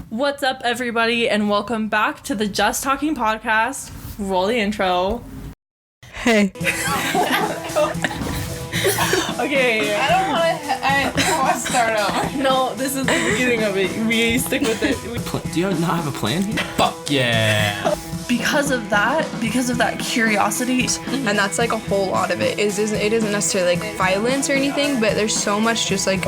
What's up, everybody, and welcome back to the Just Talking podcast. Roll the intro. Hey. Okay. I don't want to start over. No, this is the beginning of it. We stick with it. Do you not have a plan here? Fuck yeah. Because of that curiosity. And that's like a whole lot of it. It isn't necessarily like violence or anything, but there's so much just like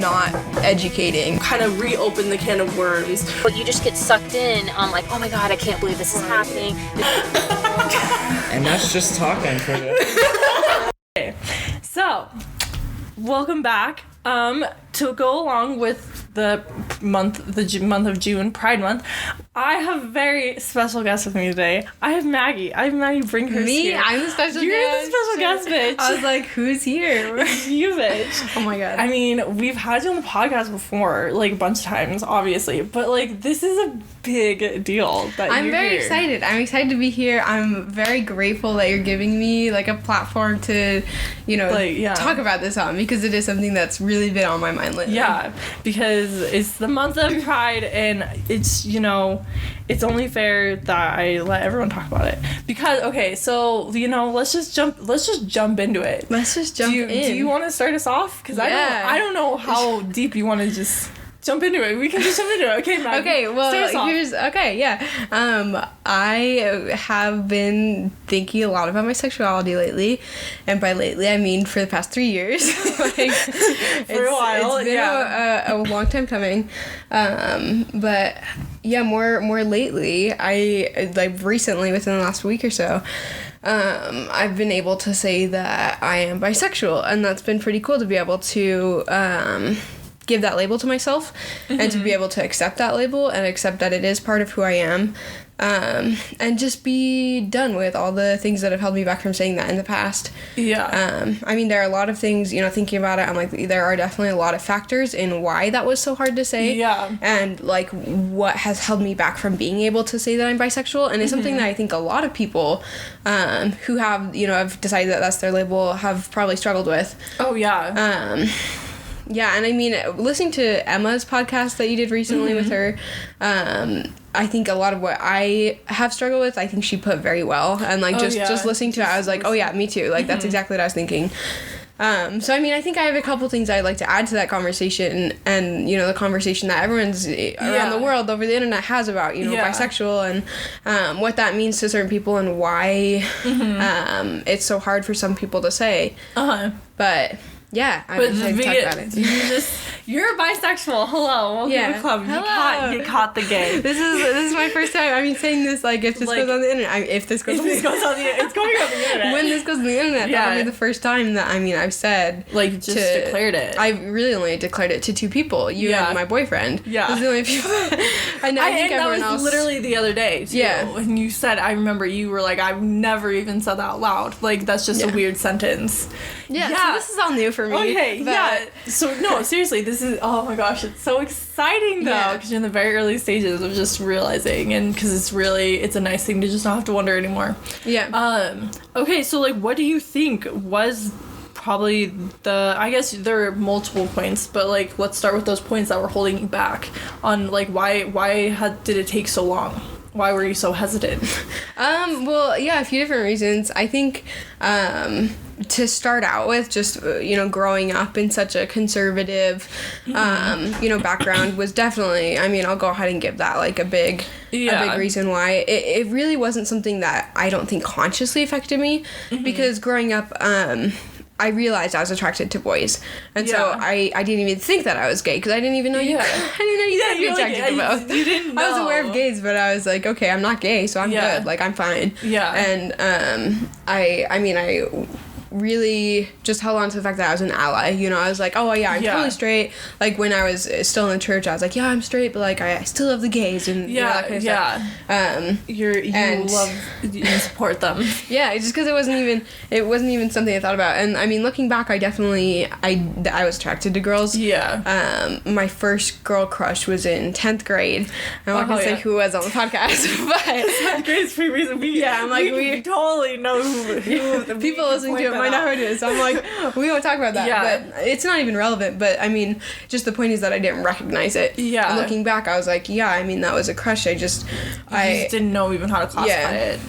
not educating. Kind of reopen the can of worms. But you just get sucked in on like, oh my god, I can't believe this is happening. And that's just talking for this. Okay, so welcome back. To go along with the month of June, Pride Month, I have a very special guest with me today. I have Maggie. Brinkhurst Me? here. I'm the special You're guest. the special guest, bitch. I was like, who's here? You, bitch. Oh my god. I mean, we've had you on the podcast before, like a bunch of times, obviously, but like this is a big deal that I'm you're very here. excited. I'm excited to be here. I'm very grateful that you're giving me like a platform to, talk about this on, because it is something that's really been on my mind lately. Yeah, because it's the month of Pride, and it's, it's only fair that I let everyone talk about it. Because, okay, so, let's just jump into it. Let's just jump in. Do you want to start us off? Because Yeah. I don't know how deep you want to just jump into it. We can just jump into it. Okay, Maggie. Okay, well, start us off. I have been thinking a lot about my sexuality lately, and by lately I mean for the past 3 years. For a while, it's been a long time coming, but yeah, more lately. I like recently, within the last week or so, I've been able to say that I am bisexual, and that's been pretty cool to be able to give that label to myself, and to be able to accept that label and accept that it is part of who I am, and just be done with all the things that have held me back from saying that in the past. Yeah. I mean, there are a lot of things, thinking about it, I'm like, there are definitely a lot of factors in why that was so hard to say. Yeah. And, like, what has held me back from being able to say that I'm bisexual. And it's something that I think a lot of people who have decided that that's their label have probably struggled with. Oh, yeah. Yeah, and I mean, listening to Emma's podcast that you did recently with her, I think a lot of what I have struggled with, I think she put very well. And, like, just listening to it, I was like, oh, yeah, me too. Like, that's exactly what I was thinking. So, I mean, I think I have a couple things I'd like to add to that conversation, and, the conversation that everyone's around the world over the internet has about, bisexual, and what that means to certain people, and why it's so hard for some people to say. But... yeah, I'm excited to talk about it. You're bisexual. Hello, welcome to the club. Hello. You caught the game. This is my first time. I mean, saying this if this goes on the internet. If this goes on the internet. It's going on the internet. When this goes on the internet, that'll be the first time that I've said declared it. I really only declared it to two people, you and my boyfriend. Yeah, those are the only people. I know. I think everyone that was else. Literally the other day. Too, and you said, I remember you were like, I've never even said that out loud. Like, that's just a weird sentence. Yeah. So this is all new for me. Okay. So no, seriously, this is, oh my gosh, it's so exciting though, because you're in the very early stages of just realizing, and because it's a nice thing to just not have to wonder anymore. Yeah. Okay, so like, what do you think was probably I guess there are multiple points, but like, let's start with those points that were holding you back on, like, why did it take so long? Why were you so hesitant? Well, yeah, a few different reasons. I think, to start out with, just, growing up in such a conservative, background was definitely, I'll go ahead and give that, like, a big reason why. It really wasn't something that I don't think consciously affected me, because growing up, I realized I was attracted to boys, and so I didn't even think that I was gay, because I didn't even know you could be attracted to both. You didn't know. I was aware of gays, but I was like, okay, I'm not gay, so I'm good, like, I'm fine. Yeah. And I really just held on to the fact that I was an ally. I was like, oh yeah, I'm totally straight. Like, when I was still in the church, I was like, yeah, I'm straight, but like I still love the gays, and that kind of stuff. You love and support them. Yeah, just because it wasn't even something I thought about. And looking back, I was attracted to girls. Yeah. My first girl crush was in 10th grade. I'm not gonna say who was on the podcast, but 10th grade is pretty recent. We totally know who people listening to it might not know who it is. I'm like, we won't talk about that. Yeah. But it's not even relevant. But I mean, just the point is that I didn't recognize it. Yeah. And looking back, I was like, yeah, I mean, that was a crush. I just didn't know even how to classify it.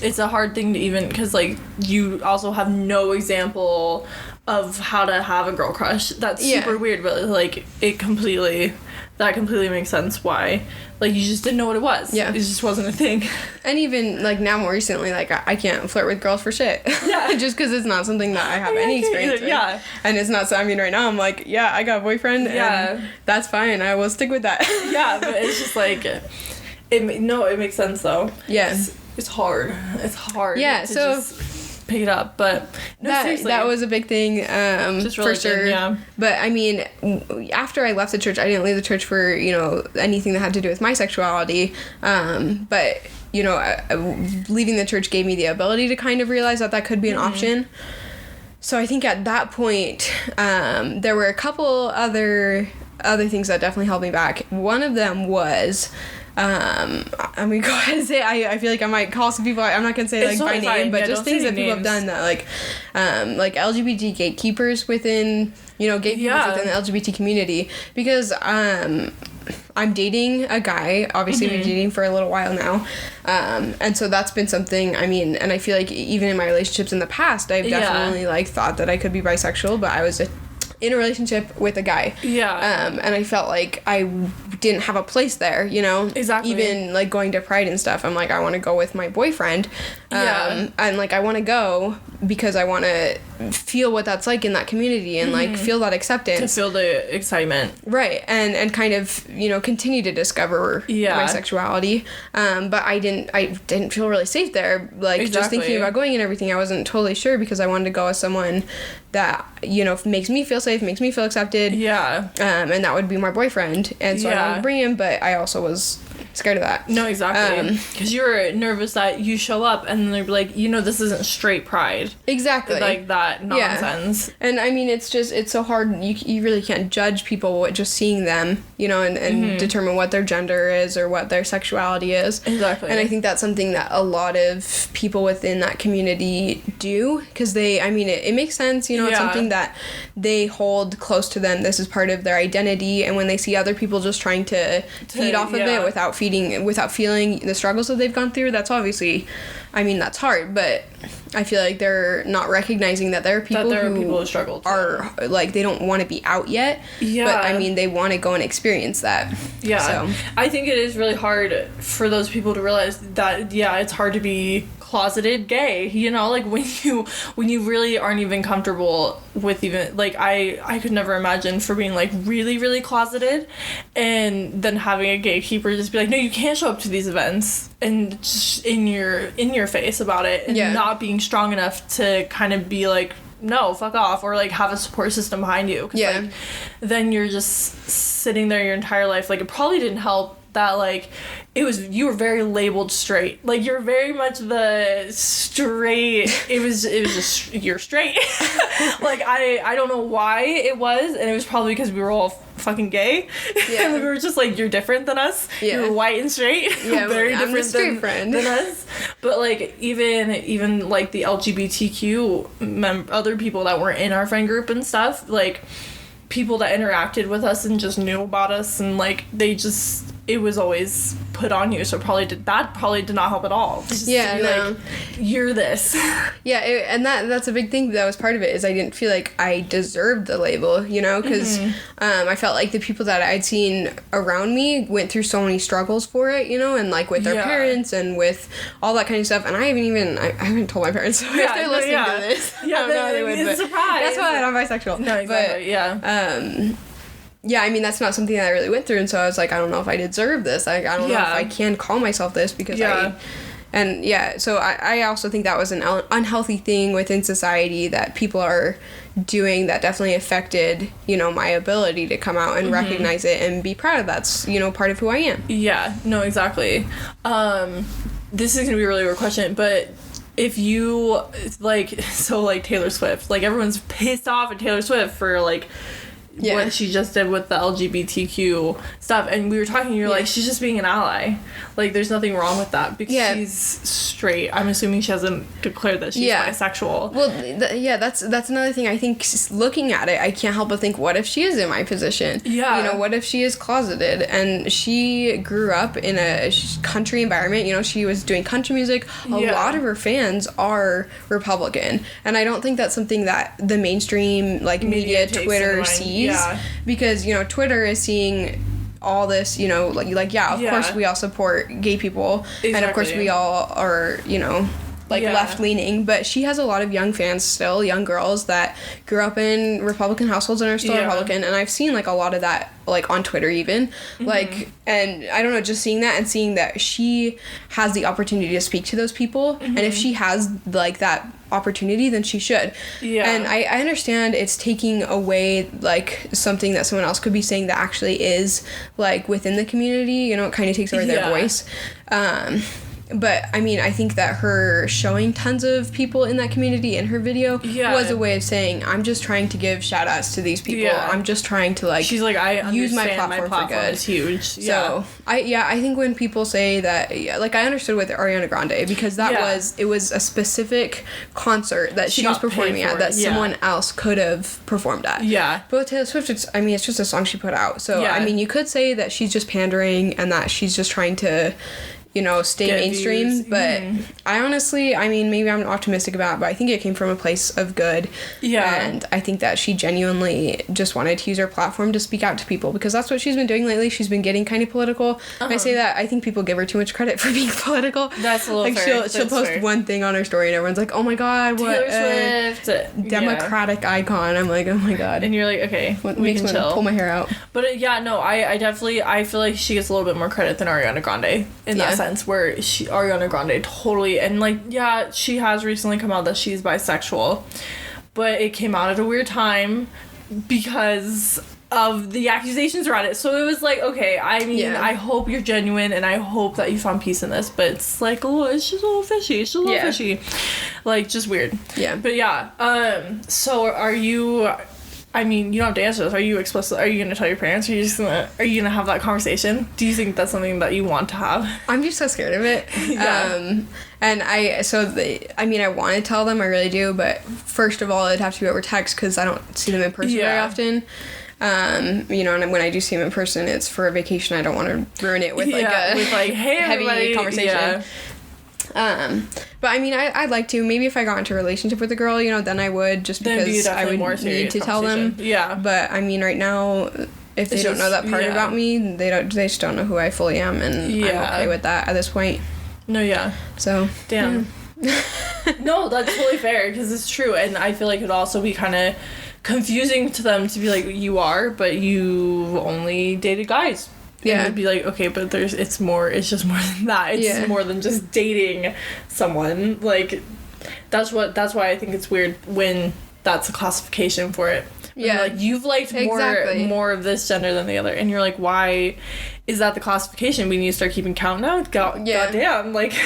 It's a hard thing to even, because, like, you also have no example of how to have a girl crush. That's super weird, but, like, that completely makes sense why. Like, you just didn't know what it was. Yeah. It just wasn't a thing. And even, like, now more recently, like, I can't flirt with girls for shit. Yeah. Just because it's not something that I have any experience with. Yeah. And it's not, so I mean, right now, I'm like, yeah, I got a boyfriend, and that's fine. I will stick with that. Yeah, but it's just, like, it makes sense, though. Yeah. It's hard. It's hard to so just pick it up, but that was a big thing, just really for sure. good, yeah. But I mean, after I left the church, I didn't leave the church for, you know, anything that had to do with my sexuality. But you know, leaving the church gave me the ability to kind of realize that could be an option. So I think at that point, there were a couple other things that definitely held me back. One of them was, I mean, go ahead and say, I feel like I might call some people, I'm not gonna say, like, by name, but just things that people have done that, like LGBT gatekeepers within, you know, gatekeepers within the LGBT community, because, I'm dating a guy, obviously we've been dating for a little while now, and so that's been something, I mean, and I feel like even in my relationships in the past, I've definitely, like, thought that I could be bisexual, but I was in a relationship with a guy. Yeah. And I felt like I didn't have a place there, you know? Exactly. Even, like, going to Pride and stuff, I'm like, I want to go with my boyfriend. And, like, I want to go because I want to feel what that's like in that community and, like, feel that acceptance. To feel the excitement. Right. And kind of, you know, continue to discover my sexuality. But I didn't feel really safe there. Like, just thinking about going and everything, I wasn't totally sure because I wanted to go with someone that, you know, makes me feel safe, makes me feel accepted. Yeah. And that would be my boyfriend. And so I wanted to bring him, but I also was scared of that. No, exactly. Because you were nervous that you show up and they'd be like, you know, this isn't straight pride. Exactly. Like that nonsense. Yeah. And I mean, it's so hard. You really can't judge people with just seeing them, you know, and determine what their gender is or what their sexuality is. Exactly. And I think that's something that a lot of people within that community do, because it makes sense, you know, it's something that they hold close to them. This is part of their identity. And when they see other people just trying to feed off of it without feeling the struggles that they've gone through, that's obviously, I mean, that's hard, but I feel like they're not recognizing that there are people who struggle too. Are like, they don't want to be out yet, but I mean, they want to go and experience that. So I think it is really hard for those people to realize that it's hard to be closeted gay, you know, like when you really aren't even comfortable with, even like I could never imagine for being like really, really closeted and then having a gatekeeper just be like, no, you can't show up to these events, and just in your face about it, and not being strong enough to kind of be like, no, fuck off, or like have a support system behind you, 'cause like then you're just sitting there your entire life. Like, it probably didn't help that, like, you were very labeled straight. Like, you're very much the straight, it was just, you're straight. Like, I don't know why it was, and it was probably because we were all fucking gay. And we were just like, you're different than us. You're white and straight. Very I'm different than us. But like, even like the LGBTQ other people that were in our friend group and stuff, like people that interacted with us and just knew about us, and like it was always put on you, so probably did not help at all. Like, you're this. And that's a big thing that was part of it, is I didn't feel like I deserved the label, you know, because I felt like the people that I'd seen around me went through so many struggles for it, you know, and like with their parents and with all that kind of stuff, and I haven't told my parents, so if they're listening to this, I don't know how they would, but surprised. That's why I'm bisexual. No, exactly. I mean, that's not something that I really went through, and so I was like, I don't know if I deserve this. I don't know if I can call myself this, because so I also think that was an unhealthy thing within society that people are doing that definitely affected, you know, my ability to come out and recognize it and be proud of that's, you know, part of who I am. Yeah, no, exactly. This is gonna be a really weird question, but if you, like, so like Taylor Swift, like everyone's pissed off at Taylor Swift for like what she just did with the LGBTQ stuff, and we were talking, you're like, she's just being an ally. Like, there's nothing wrong with that because she's straight. I'm assuming she hasn't declared that she's bisexual. Well, that's another thing. I think looking at it, I can't help but think, what if she is in my position? Yeah. You know, what if she is closeted and she grew up in a country environment? You know, she was doing country music. A lot of her fans are Republican, and I don't think that's something that the mainstream like media Twitter sees, because you know Twitter is seeing all this, you know, like of course we all support gay people, and of course we all are, you know, like left-leaning, but she has a lot of young fans still, young girls that grew up in Republican households and are still Republican, and I've seen like a lot of that like on Twitter even, like, and I don't know, just seeing that and seeing that she has the opportunity to speak to those people, and if she has like that opportunity, then she should. And I understand it's taking away like something that someone else could be saying that actually is like within the community, you know, it kind of takes away their voice. But I mean, I think that her showing tons of people in that community in her video was a way of saying, I'm just trying to give shout outs to these people. I'm just trying to like, she's like, I use my platform for good. Is huge. So I think when people say that, like I understood with Ariana Grande, because that was a specific concert that she was performing at that someone else could have performed at. But with Taylor Swift, it's just a song she put out. So I mean, you could say that she's just pandering and that she's just trying to, you know, stay mainstream, views. But I honestly, I mean, maybe I'm optimistic about it, but I think it came from a place of good. And I think that she genuinely just wanted to use her platform to speak out to people, because that's what she's been doing lately. She's been getting kind of political. I say that, I think people give her too much credit for being political. That's a little like fair. She'll post one thing on her story and everyone's like, oh my god, what Taylor Swift, democratic icon. I'm like, oh my god. And you're like, okay, we can chill. Pull my hair out. But I definitely, I feel like she gets a little bit more credit than Ariana Grande in that sense, where Ariana Grande totally, and like, she has recently come out that she's bisexual, but it came out at a weird time because of the accusations around it. So it was like, okay, I mean, I hope you're genuine and I hope that you found peace in this, but it's like, it's just a little fishy. It's just a little fishy. Like, just weird. But so are you, I mean, you don't have to answer this. Are you explicit? Are you going to tell your parents? Are you going to have that conversation? Do you think that's something that you want to have? I'm just so scared of it. And I want to tell them, I really do, but first of all, it'd have to be over text because I don't see them in person very often. You know, and when I do see them in person, it's for a vacation. I don't want to ruin it with like hey, heavy conversation. But I mean, I'd like to, maybe if I got into a relationship with a girl, you know, then I would, just because I would need to tell them. But I mean, right now, if they don't know that part about me, they just don't know who I fully am, and I'm okay with that at this point. So damn. No, that's totally fair, because it's true, and I feel like it'd also be kind of confusing to them to be like, you are, but you only dated guys. And it'd be like, okay, but it's just more than that. It's more than just dating someone. Like, that's why I think it's weird when that's a classification for it. Like, you've liked more of this gender than the other, and you're like, why is that the classification? We need to start keeping count now. Goddamn, like.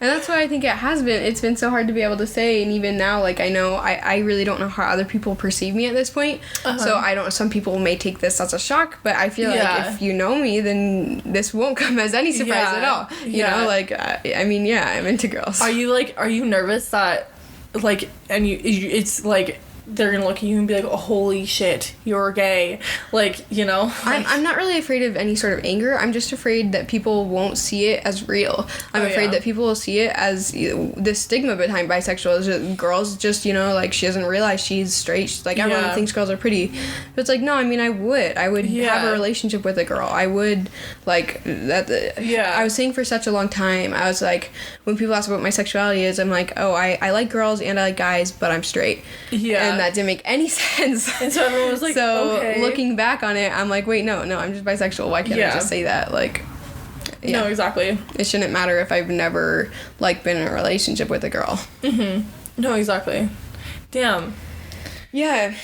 And that's why I think it's been so hard to be able to say, and even now, like, I know I really don't know how other people perceive me at this point. So some people may take this as a shock, but I feel like if you know me, then this won't come as any surprise at all. You know, like, I mean, I'm into girls. Are you nervous that, like, and it's like, they're gonna look at you and be like, oh, holy shit, you're gay, like, you know? I'm not really afraid of any sort of anger. I'm just afraid that people won't see it as real. I'm afraid that people will see it as this stigma behind bisexual is just, girls just, you know, like, she doesn't realize she's straight. She's like, everyone thinks girls are pretty, but it's like, no, I mean, I would have a relationship with a girl. I would, like, I was saying for such a long time, I was like, when people ask what my sexuality is, I'm like, oh, I like girls and I like guys, but I'm straight. And that didn't make any sense. And so everyone was like, okay. Looking back on it, I'm like, wait, no, I'm just bisexual. Why can't I just say that? Like, no, exactly. It shouldn't matter if I've never, like, been in a relationship with a girl. No, exactly. Damn. Yeah.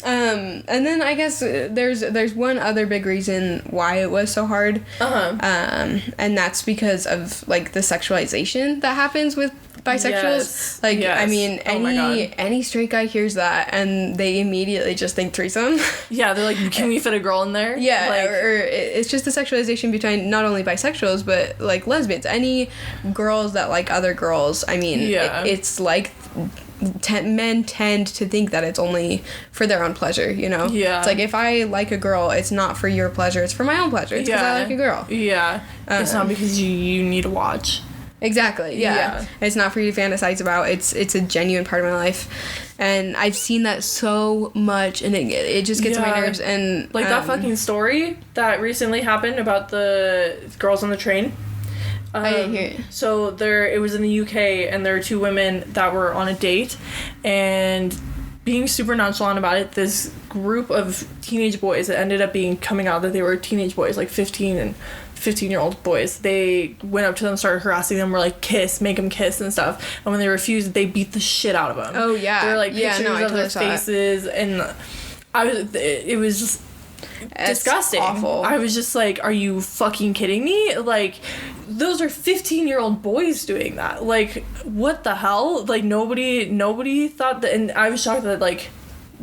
And then I guess there's one other big reason why it was so hard. And that's because of, like, the sexualization that happens with bisexuals. Yes. Like, Yes. I mean, Oh my God. any straight guy hears that and they immediately just think threesome. Yeah, they're like, can we fit a girl in there? Yeah, Like, or it's just the sexualization between not only bisexuals but like lesbians. Any girls that like other girls. I mean, Yeah. it's like men tend to think that it's only for their own pleasure. You know. Yeah. It's like if I like a girl, it's not for your pleasure. It's for my own pleasure. It's because I like a girl. Yeah. It's not because you need to watch. Exactly. Yeah. Yeah. It's not for you to fantasize about. It's a genuine part of my life, and I've seen that so much, and it just gets on my Yeah. nerves. And Like that fucking story that recently happened about the girls on the train. I didn't hear it. So it was in the UK, and there were two women that were on a date, and being super nonchalant about it, this group of teenage boys that ended up coming out that they were teenage boys, like 15-year-old boys. They went up to them, started harassing them, were like, make them kiss and stuff. And when they refused, they beat the shit out of them. Oh, yeah. There were like Yeah, pictures no, I of their totally saw that. faces, and it was just It's disgusting. awful. I was just like, are you fucking kidding me? Like, those are 15-year-old boys doing that. Like, what the hell? Like, nobody thought that, and I was shocked that, like,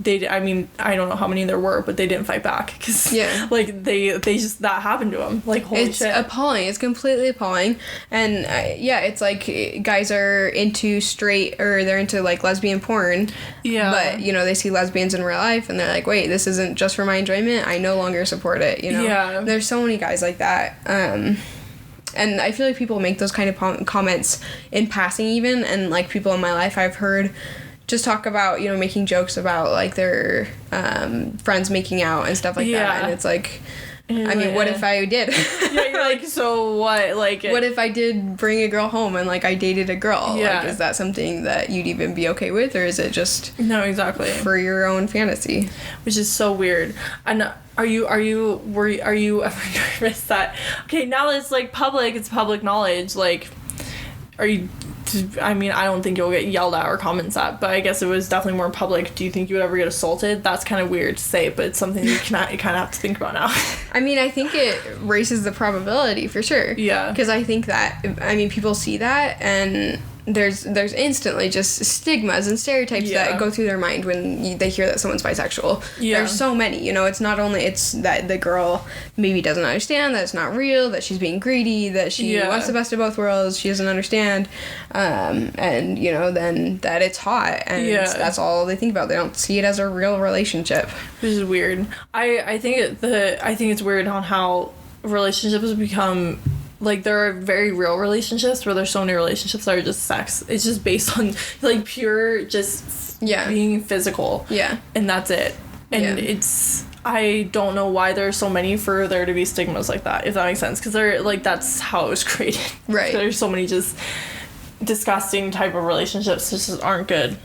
I mean, I don't know how many there were, but they didn't fight back, because Yeah. like they just, that happened to them. Like, holy It's shit. appalling. It's completely appalling. And it's like guys are into straight, or they're into like lesbian porn. Yeah. But they see lesbians in real life and they're like, wait, this isn't just for my enjoyment. I no longer support it. Yeah. There's so many guys like that. And I feel like people make those kind of comments in passing even, and like people in my life I've heard just talk about, making jokes about like their friends making out and stuff like that. And it's like, I mean, what if I did? Yeah, you're like, so what? Like, what if I did bring a girl home and like I dated a girl? Yeah. Like, is that something that you'd even be okay with, or is it just no, exactly, for your own fantasy? which is so weird. And are you ever nervous that, okay, now that it's like public, it's public knowledge, like, I mean, I don't think you'll get yelled at or comments at, but I guess it was definitely more public. Do you think you would ever get assaulted? That's kind of weird to say, but it's something you kind of have to think about now. I mean, I think it raises the probability for sure. Yeah. Because I think that, I mean, people see that and there's instantly just stigmas and stereotypes that go through their mind when they hear that someone's bisexual. Yeah. There's so many, it's not only it's that the girl maybe doesn't understand, that it's not real, that she's being greedy, that she wants the best of both worlds, she doesn't understand, and then that it's hot, and that's all they think about. They don't see it as a real relationship. Which is weird. I think it's weird on how relationships have become, like, there are very real relationships where there's so many relationships that are just sex. It's just based on like pure just being physical. Yeah. And that's it. And I don't know why there's so many for there to be stigmas like that, if that makes sense, because they're like, that's how it was created. Right. There's so many just disgusting type of relationships that just aren't good.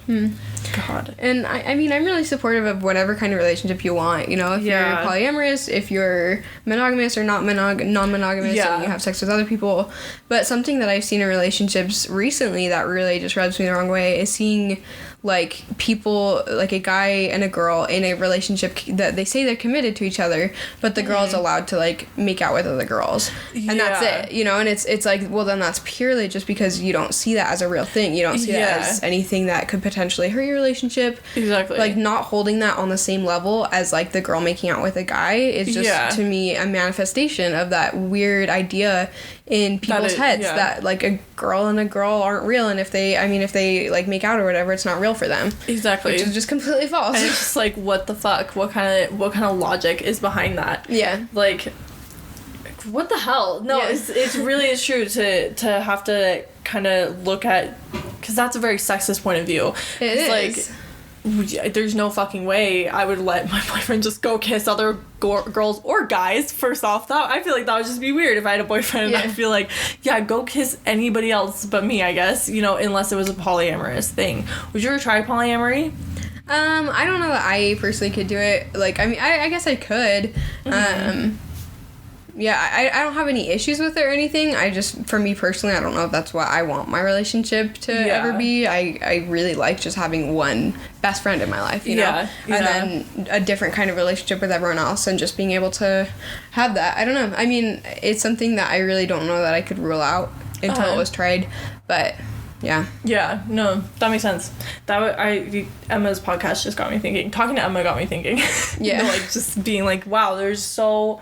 God. And I mean, I'm really supportive of whatever kind of relationship you want. If you're polyamorous, if you're monogamous or not non-monogamous, and you have sex with other people. But something that I've seen in relationships recently that really just rubs me the wrong way is seeing like people, like a guy and a girl in a relationship that they say they're committed to each other, but the girl's allowed to like make out with other girls, and that's it. And it's like, well, then that's purely just because you don't see that as a real thing. You don't see that as anything that could potentially hurt your relationship. Exactly. Like, not holding that on the same level as like the girl making out with a guy is just to me a manifestation of that weird idea in people's heads that like a girl and a girl aren't real, and if they like make out or whatever, it's not real for them. Exactly. Which is just completely false. And it's just like, what the fuck? What kind of logic is behind that? Yeah. Like, what the hell? No, it's really is true to have to kind of look at, because that's a very sexist point of view. It is. Like, there's no fucking way I would let my boyfriend just go kiss other girls or guys. First off, I feel like that would just be weird if I had a boyfriend, and I feel like, go kiss anybody else but me, I guess, unless it was a polyamorous thing. Would you ever try polyamory? I don't know that I personally could do it. Like, I mean, I guess I could. I don't have any issues with it or anything. I just, for me personally, I don't know if that's what I want my relationship to ever be. I really like just having one best friend in my life, you know? And then a different kind of relationship with everyone else, and just being able to have that. I don't know. I mean, it's something that I really don't know that I could rule out until it was tried. But Yeah, no, that makes sense. Emma's podcast just got me thinking. Talking to Emma got me thinking. Yeah. Like, just being like, wow, there's so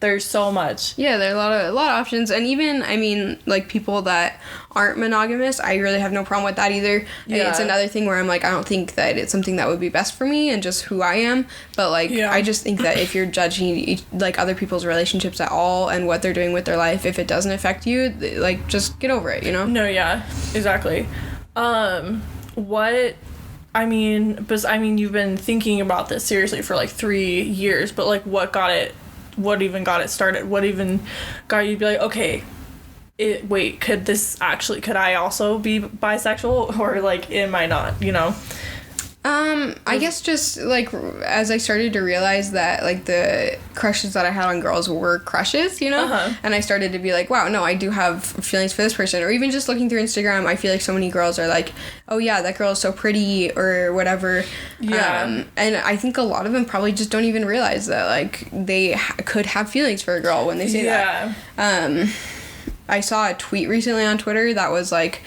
much. Yeah, there are a lot of options. And even, I mean, like, people that aren't monogamous, I really have no problem with that either. Yeah. It's another thing where I'm like, I don't think that it's something that would be best for me and just who I am. But, like, I just think that if you're judging, like, other people's relationships at all and what they're doing with their life, if it doesn't affect you, like, just get over it, you know? No, yeah, exactly. You've been thinking about this seriously for, like, 3 years, but, like, what even got it started? What even got you to be like, okay, could I also be bisexual, or, like, am I not, you know? I guess just, like, as I started to realize that, like, the crushes that I had on girls were crushes, you know? Uh-huh. And I started to be like, wow, no, I do have feelings for this person. Or even just looking through Instagram, I feel like so many girls are like, oh, yeah, that girl is so pretty, or whatever. Yeah. And I think a lot of them probably just don't even realize that, like, they could have feelings for a girl when they say that. I saw a tweet recently on Twitter that was like,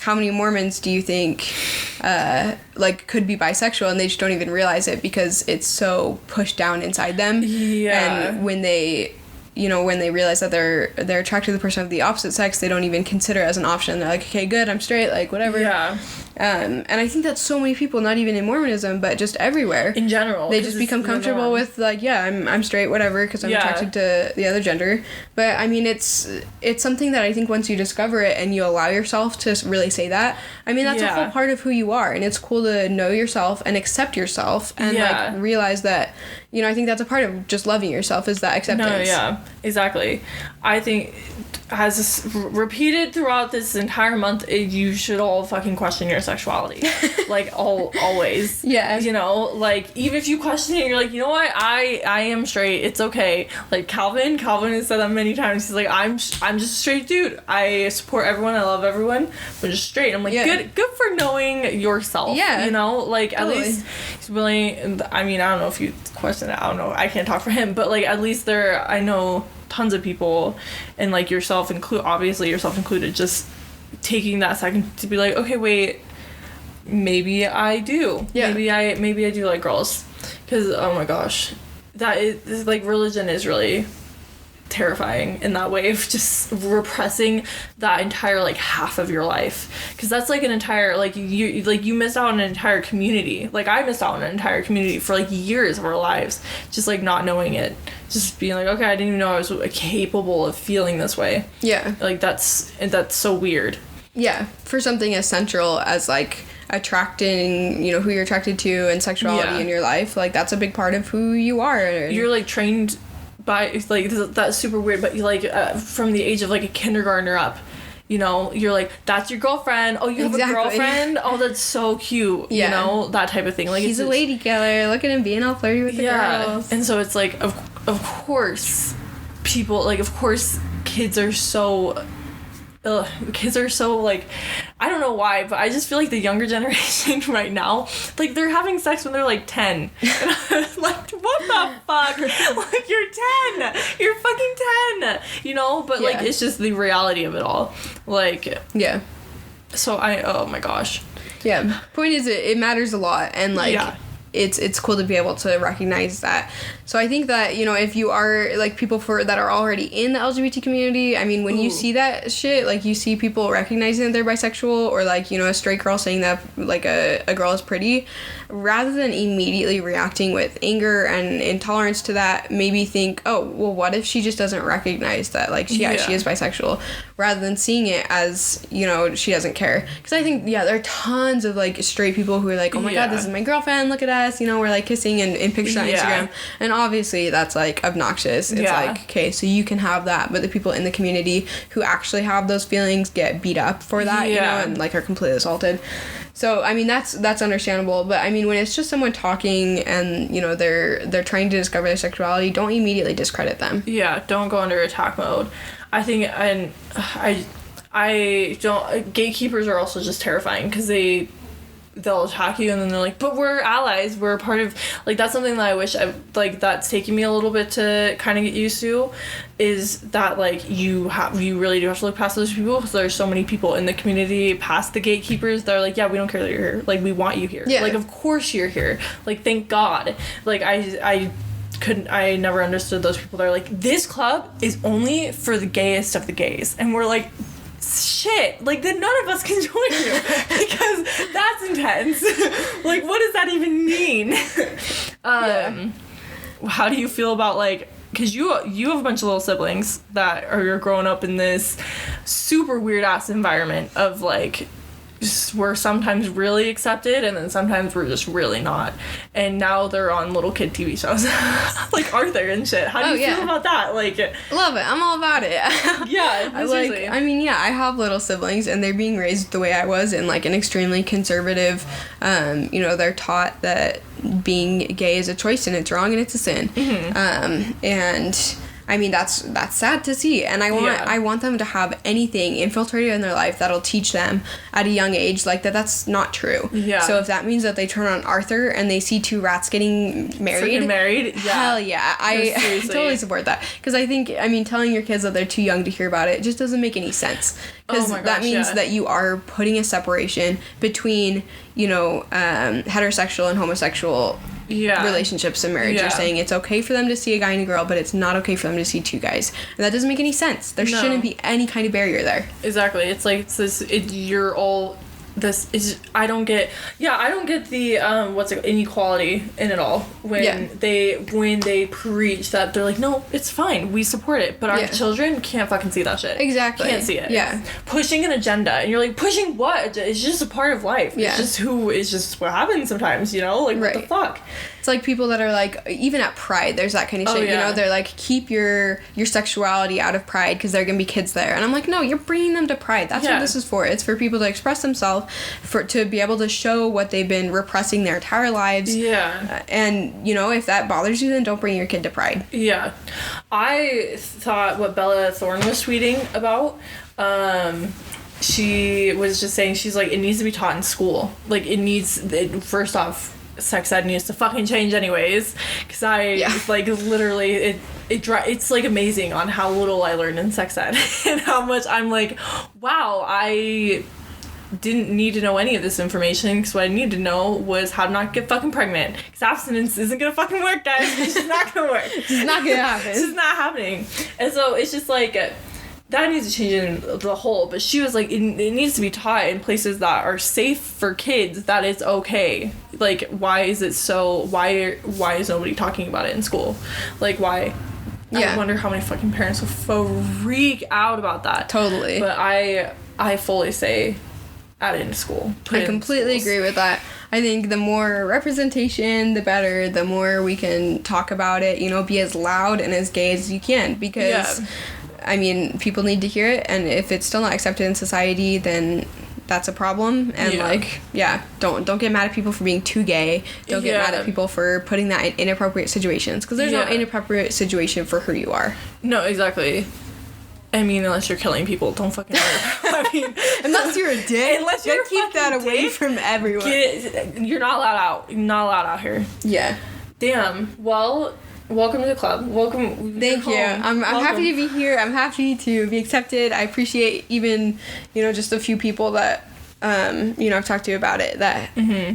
how many Mormons do you think like could be bisexual, and they just don't even realize it because it's so pushed down inside them. And when they realize that they're attracted to the person of the opposite sex, they don't even consider it as an option. They're like, okay, good, I'm straight, like, whatever. And I think that's so many people, not even in Mormonism, but just everywhere. In general. They just become comfortable with, like, yeah, I'm straight, whatever, because I'm attracted to the other gender. But, I mean, it's something that I think once you discover it and you allow yourself to really say that, I mean, that's a whole part of who you are. And it's cool to know yourself and accept yourself and, like, realize that, you know, I think that's a part of just loving yourself, is that acceptance. No, yeah, exactly. I think, as repeated throughout this entire month, you should all fucking question your sexuality. Like, always. Yeah. You know, like, even if you question it, you're like, you know what, I am straight, it's okay. Like, Calvin has said that many times. He's like, I'm just a straight dude. I support everyone, I love everyone, but just straight. I'm like, good for knowing yourself. Yeah. You know, like, totally. at least he's willing. I mean, I don't know if you question it, I don't know, I can't talk for him, but, like, at least I know tons of people, and, like, yourself included, just taking that second to be like, okay, wait, maybe I do. Maybe I do like girls. Because, oh my gosh, that is, like, religion is really terrifying in that way of just repressing that entire, like, half of your life, because that's, like, an entire, like, you miss out on an entire community. Like, I missed out on an entire community for, like, years of our lives, just, like, not knowing it, just being like, okay, I didn't even know I was capable of feeling this way. Like, that's so weird. For something as central as, like, attracting, you know, who you're attracted to and sexuality in your life, like, that's a big part of who you are. You're, like, trained by, like, that's super weird, but, like, from the age of, like, a kindergartner up, you know, you're like, that's your girlfriend, oh, you have a girlfriend, oh, that's so cute, you know, that type of thing. Like, he's a lady killer, look at him being all flirty with the girls. And so it's like, of course people, like, of course kids are so, like, I don't know why, but I just feel like the younger generation right now, like, they're having sex when they're, like, 10. And I was like, what the fuck? Like, you're 10. You're fucking 10. You know? But, like, it's just the reality of it all. Like, so oh my gosh. Point is, it matters a lot, and, like, it's cool to be able to recognize that. So I think that, you know, if you are, like, people that are already in the LGBT community, I mean, when you see that shit, like, you see people recognizing that they're bisexual, or, like, you know, a straight girl saying that, like, a girl is pretty, rather than immediately reacting with anger and intolerance to that, maybe think, oh, well, what if she just doesn't recognize that, like, she is bisexual, rather than seeing it as, you know, she doesn't care. Because I think, there are tons of, like, straight people who are like, oh my god, this is my girlfriend, look at us, you know, we're, like, kissing and pictures on Instagram, and obviously that's, like, obnoxious. It's like, okay, so you can have that, but the people in the community who actually have those feelings get beat up for that, you know, and, like, are completely assaulted. So, I mean, that's understandable, but, I mean, when it's just someone talking and, you know, they're trying to discover their sexuality, don't immediately discredit them. Don't go under attack mode. I think, and I don't, gatekeepers are also just terrifying, because they they'll attack you, and then they're like, but we're allies, we're a part of, like, that's something that I wish that's taking me a little bit to kind of get used to, is that, like, you really do have to look past those people, because there's so many people in the community past the gatekeepers that are like, yeah, we don't care that you're here, like, we want you here, like, of course you're here, like, thank God. Like, I never understood those people that are like, this club is only for the gayest of the gays, and we're like, shit, like, then none of us can join you, because that's intense. Like, what does that even mean? How do you feel about, like, because you have a bunch of little siblings that are growing up in this super weird ass environment of, like, we're sometimes really accepted, and then sometimes we're just really not, and now they're on little kid TV shows like Arthur and shit. How do you feel about that? Like, love it. I'm all about it. Yeah, I mean, yeah, I have little siblings, and they're being raised the way I was, in, like, an extremely conservative, they're taught that being gay is a choice, and it's wrong, and it's a sin. And I mean, that's sad to see, and I want them to have anything infiltrated in their life that'll teach them at a young age, like, that's not true. Yeah. So if that means that they turn on Arthur and they see two rats getting married, hell yeah, I totally support that, because I think, I mean, telling your kids that they're too young to hear about it just doesn't make any sense, because that means that you are putting a separation between, heterosexual and homosexual relationships in marriage. You're saying it's okay for them to see a guy and a girl, but it's not okay for them to see two guys, and that doesn't make any sense. There shouldn't be any kind of barrier there. Exactly. It's like, it's this, you're all this is, I don't get the inequality in it all, when they preach that, they're like, no, it's fine, we support it, but our children can't fucking see that shit. Exactly. Can't see it. Yeah. Pushing an agenda, and you're like, pushing what? It's just a part of life. It's just what happens sometimes, like, what the fuck. It's like people that are like, even at Pride, there's that kind of shit, they're like, keep your sexuality out of Pride, because there are gonna be kids there, and I'm like, no, you're bringing them to Pride. That's what this is for. It's for people to express themselves, to be able to show what they've been repressing their entire lives. And if that bothers you, then don't bring your kid to Pride. I thought what Bella Thorne was tweeting about, she was just saying, she's like, it needs to be taught in school. Like, first off, sex ed needs to fucking change anyways, because like, literally, it's like amazing on how little I learned in sex ed and how much I'm like, wow, I didn't need to know any of this information, because what I needed to know was how to not get fucking pregnant, because abstinence isn't gonna fucking work, guys. It's just not gonna work. It's not gonna happen. It's just not happening. And so it's just like, that needs to change in the whole, but she was like, it needs to be taught in places that are safe for kids, that it's okay. Like, why is is nobody talking about it in school? Like, why? I wonder how many fucking parents will freak out about that. Totally. But I fully say, add it into school. I completely agree with that. I think the more representation, the better. The more we can talk about it, be as loud and as gay as you can, because I mean, people need to hear it, and if it's still not accepted in society, then that's a problem. And don't get mad at people for being too gay. Don't get mad at people for putting that in inappropriate situations, because there's no inappropriate situation for who you are. No, exactly. I mean, unless you're killing people, don't fucking I mean, unless you're a dick, unless you're keep that away dick, from everyone. You're not allowed out. You're not allowed out here. Yeah. Damn. Well, welcome to the club. Welcome. Thank you. I'm happy to be here. I'm happy to be accepted. I appreciate even, just a few people that I've talked to about it that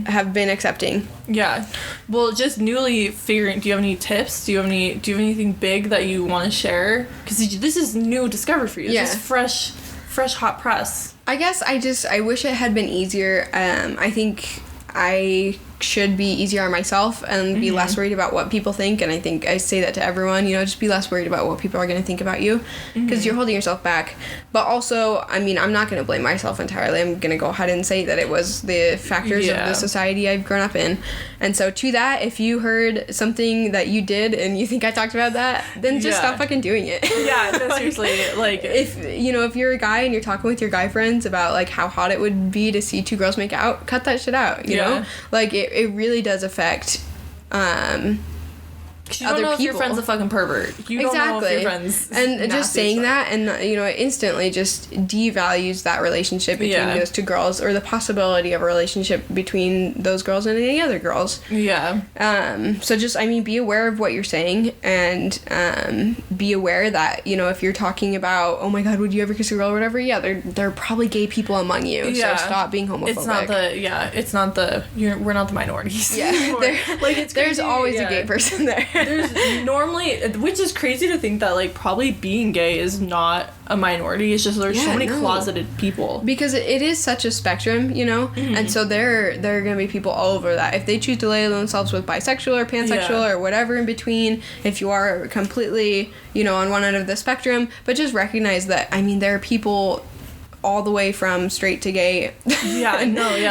have been accepting. Yeah. Well, just newly figuring, do you have any tips? Do you have anything big that you want to share? Because this is new discovery for you. This is fresh hot press. I guess I wish it had been easier. I think I should be easier on myself and be less worried about what people think, and I think I say that to everyone, just be less worried about what people are going to think about you, because you're holding yourself back. But also, I mean, I'm not going to blame myself entirely. I'm going to go ahead and say that it was the factors of the society I've grown up in. And so to that, if you heard something that you did and you think I talked about that, then just stop fucking doing it. Yeah, no, seriously. Like, if you're a guy and you're talking with your guy friends about, like, how hot it would be to see two girls make out, cut that shit out, you know? Like, it really does affect You don't know if your friend's a fucking pervert. You don't know if your friend's and just saying that, and it instantly just devalues that relationship between those two girls, or the possibility of a relationship between those girls and any other girls. Yeah. So just, be aware of what you're saying, and be aware that, if you're talking about, oh my god, would you ever kiss a girl or whatever, there are probably gay people among you. Yeah. So stop being homophobic. We're not the minorities. Yeah. There's always a gay person there. There's normally, which is crazy to think that, like, probably being gay is not a minority. It's just there's so many closeted people. Because it is such a spectrum, Mm-hmm. And so there are going to be people all over that. If they choose to label themselves with bisexual or pansexual or whatever in between, if you are completely, on one end of the spectrum, but just recognize that, there are people all the way from straight to gay. Yeah,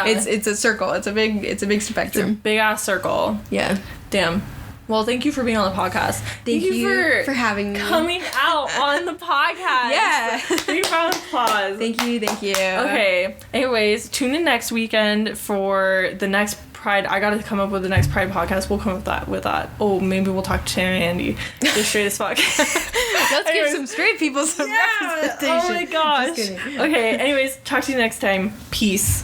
It's a circle. It's a big spectrum. It's a big ass circle. Yeah. Damn. Well, thank you for being on the podcast. Thank you for having me. Coming out on the podcast. Yeah. Big round of applause. Thank you. Okay. Anyways, tune in next weekend for the next Pride. I gotta come up with the next Pride podcast. We'll come up with that. Oh, maybe we'll talk to Shannon and Andy. Just straight as fuck. Let's give some straight people some representation. Oh my gosh. Okay, anyways, talk to you next time. Peace.